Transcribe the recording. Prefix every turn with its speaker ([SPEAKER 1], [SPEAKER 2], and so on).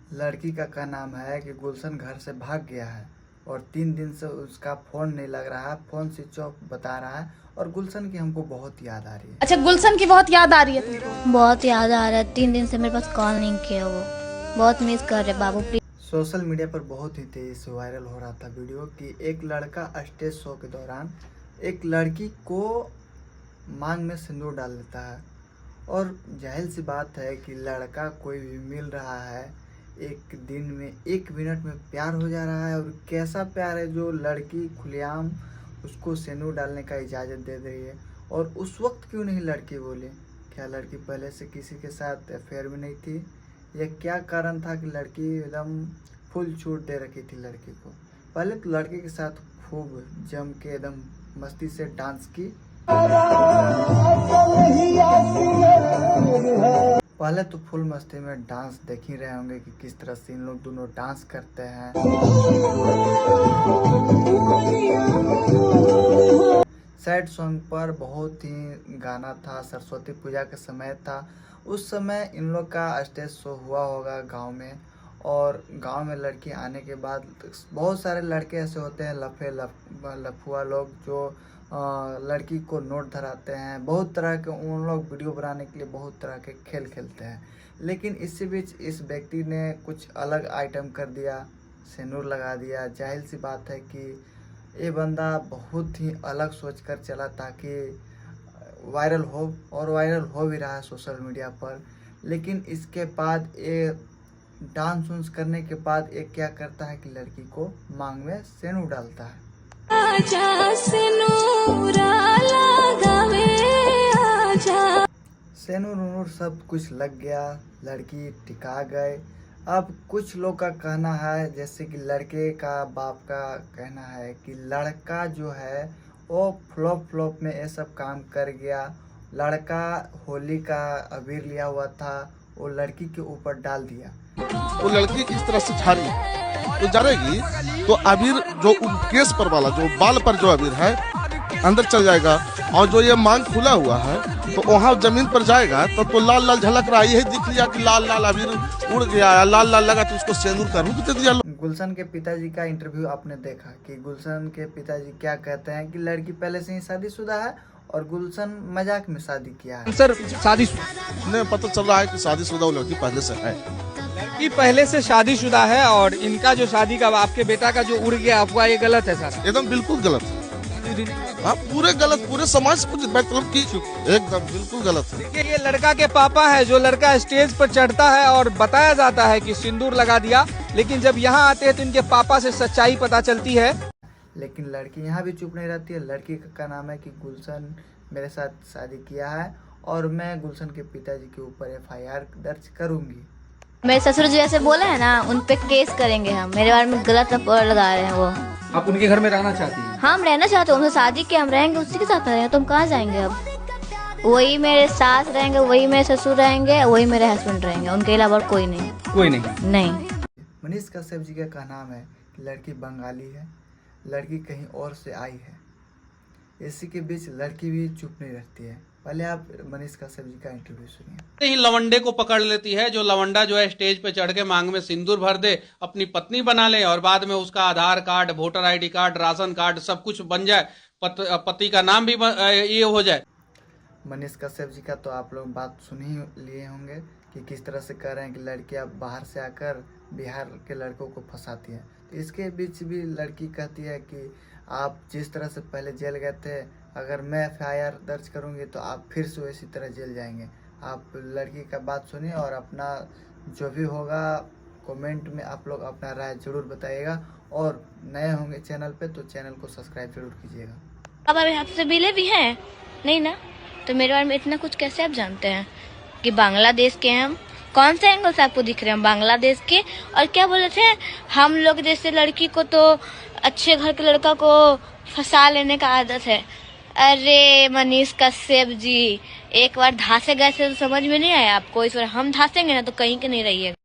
[SPEAKER 1] लड़की का नाम है कि गुलशन घर से भाग गया है और 3 दिन से उसका फ़ोन नहीं लग रहा है, फ़ोन स्विच ऑफ बता रहा है और गुलशन की हमको बहुत याद आ रही है।
[SPEAKER 2] अच्छा, गुलशन की बहुत याद आ रही है तुमको?
[SPEAKER 3] बहुत याद आ रहा है। 3 दिन से मेरे पास कॉल नहीं किया, वो बहुत मिस कर रहे बाबू प्लीज।
[SPEAKER 1] सोशल मीडिया पर बहुत ही तेज़ी से वायरल हो रहा था वीडियो कि एक लड़का स्टेज शो के दौरान एक लड़की को मांग में सिंदूर डाल देता है और जाहिर सी बात है कि लड़का कोई भी मिल रहा है, एक दिन में 1 मिनट में प्यार हो जा रहा है। और कैसा प्यार है जो लड़की खुलेआम उसको सिंदूर डालने का इजाज़त दे रही है। और उस वक्त क्यों नहीं लड़की बोली? क्या लड़की पहले से किसी के साथ अफेयर में नहीं थी? यह क्या कारण था कि लड़की एकदम फुल छूट दे रखी थी लड़की को? पहले तो लड़के के साथ खूब जम के एकदम मस्ती से डांस की। पहले तो फुल मस्ती में डांस देख ही रहे होंगे कि किस तरह से इन लोग दोनों डांस करते हैं। सैड सॉन्ग पर बहुत ही गाना था, सरस्वती पूजा के समय था। उस समय इन लोग का स्टेज शो हुआ होगा गांव में, और गांव में लड़की आने के बाद बहुत सारे लड़के ऐसे होते हैं लफुआ लोग जो लड़की को नोट धराते हैं। बहुत तरह के उन लोग वीडियो बनाने के लिए बहुत तरह के खेल खेलते हैं। लेकिन इसी बीच इस व्यक्ति ने कुछ अलग आइटम कर दिया, सिंदूर लगा दिया। जाहिर सी बात है कि ये बंदा बहुत ही अलग सोचकर चला ताकि वायरल हो, और वायरल हो भी रहा है सोशल मीडिया पर। लेकिन इसके बाद ये डांस उन्स करने के बाद एक क्या करता है कि लड़की को मांग में सिंदूर डालता है। सिंदूर सब कुछ लग गया, लड़की टिका गए। अब कुछ लोग का कहना है, जैसे कि लड़के का बाप का कहना है कि लड़का जो है वो फ्लॉप में ये सब काम कर गया। लड़का होली का अबीर लिया हुआ था, वो लड़की के ऊपर डाल दिया।
[SPEAKER 4] वो लड़की इस तरह से झाड़ी तो जाएगी तो अबीर जो केस पर वाला जो बाल पर जो अबीर है अंदर चल जाएगा, और जो ये मांग खुला हुआ है तो वहाँ जमीन पर जाएगा तो लाल लाल झलक रहा है। यही दिख लिया कि लाल लाल अबीर उड़ गया, लाल लाल लगा तो उसको सिंदूर का रूप दे दिया।
[SPEAKER 1] गुलशन के पिताजी का इंटरव्यू आपने देखा कि गुलशन के पिताजी क्या कहते हैं कि लड़की पहले से ही शादीशुदा है और गुलशन मजाक में शादी किया है।
[SPEAKER 5] सर शादी
[SPEAKER 4] नहीं पता चल रहा है कि शादीशुदा वो लड़की पहले से है,
[SPEAKER 5] लड़की पहले से शादीशुदा है, और इनका जो शादी का आपके बेटा का जो उड़ गया अफवाह, ये गलत है सर?
[SPEAKER 4] एकदम बिल्कुल गलत है। हाँ पूरे गलत, पूरे समाज को मतलब की एकदम बिल्कुल गलत है।
[SPEAKER 5] देखिए ये लड़का के पापा है, जो लड़का स्टेज पर चढ़ता है और बताया जाता है कि सिंदूर लगा दिया, लेकिन जब यहाँ आते हैं तो इनके पापा से सच्चाई पता चलती है।
[SPEAKER 1] लेकिन लड़की यहाँ भी चुप नहीं रहती है। लड़की का नाम है कि गुलशन मेरे साथ शादी किया है और मैं गुलशन के पिताजी के ऊपर FIR दर्ज करूंगी।
[SPEAKER 3] मेरे ससुर जी ऐसे बोले हैं ना, उन पे केस करेंगे हम। मेरे बारे में गलत अफवाह लगा रहे हैं वो।
[SPEAKER 5] आप उनके घर में रहना चाहती हैं?
[SPEAKER 3] हम रहना चाहते हैं, उनसे शादी के हम रहेंगे, उसी के साथ रहेंगे। तुम कहाँ जाएंगे? अब वही मेरे सास रहेंगे, वही मेरे ससुर रहेंगे, वही मेरे हस्बैंड रहेंगे, उनके अलावा कोई नहीं।
[SPEAKER 5] कोई नहीं?
[SPEAKER 3] नहीं।
[SPEAKER 1] मनीष कश्यप जी का नाम है कि लड़की बंगाली है, लड़की कहीं और से आई है। इसी के बीच लड़की भी चुप नहीं रहती है। पहले आप मनीष कश्यप जी का इंटरव्यू सुनिए।
[SPEAKER 6] ही लवंडे को पकड़ लेती है, जो लवंडा जो है स्टेज पे चढ़ के मांग में सिंदूर भर दे, अपनी पत्नी बना ले और बाद में उसका Aadhaar card, voter ID card, ration card सब कुछ बन जाए, पति का नाम भी ये हो जाए।
[SPEAKER 1] मनीष कश्यप जी का तो आप लोग बात सुन ही लिए होंगे कि किस तरह से कह रहे हैं कि लड़कियां बाहर से आकर बिहार के लड़कों को फंसाती हैं। तो इसके बीच भी लड़की कहती है कि आप जिस तरह से पहले जेल गए थे, अगर मैं FIR दर्ज करूंगी तो आप फिर से इसी तरह जेल जाएंगे। आप लड़की का बात सुनिए और अपना जो भी होगा कमेंट में आप लोग अपना राय जरूर बताइएगा, और नए होंगे चैनल पे तो चैनल को सब्सक्राइब जरूर कीजिएगा।
[SPEAKER 3] पापा मेरे हाथ से मिले भी हैं नहीं ना, तो मेरे बारे में इतना कुछ कैसे आप जानते हैं कि बांग्लादेश के हैं हम? कौन से एंगल से आपको दिख रहे हैं बांग्लादेश के? और क्या बोले थे, हम लोग जैसे लड़की को तो अच्छे घर के लड़का को फंसा लेने का आदत है। अरे मनीष कश्यप जी, एक बार धासे गए थे तो समझ में नहीं आया आपको? इस बार हम धासेंगे ना तो कहीं के नहीं रहिए।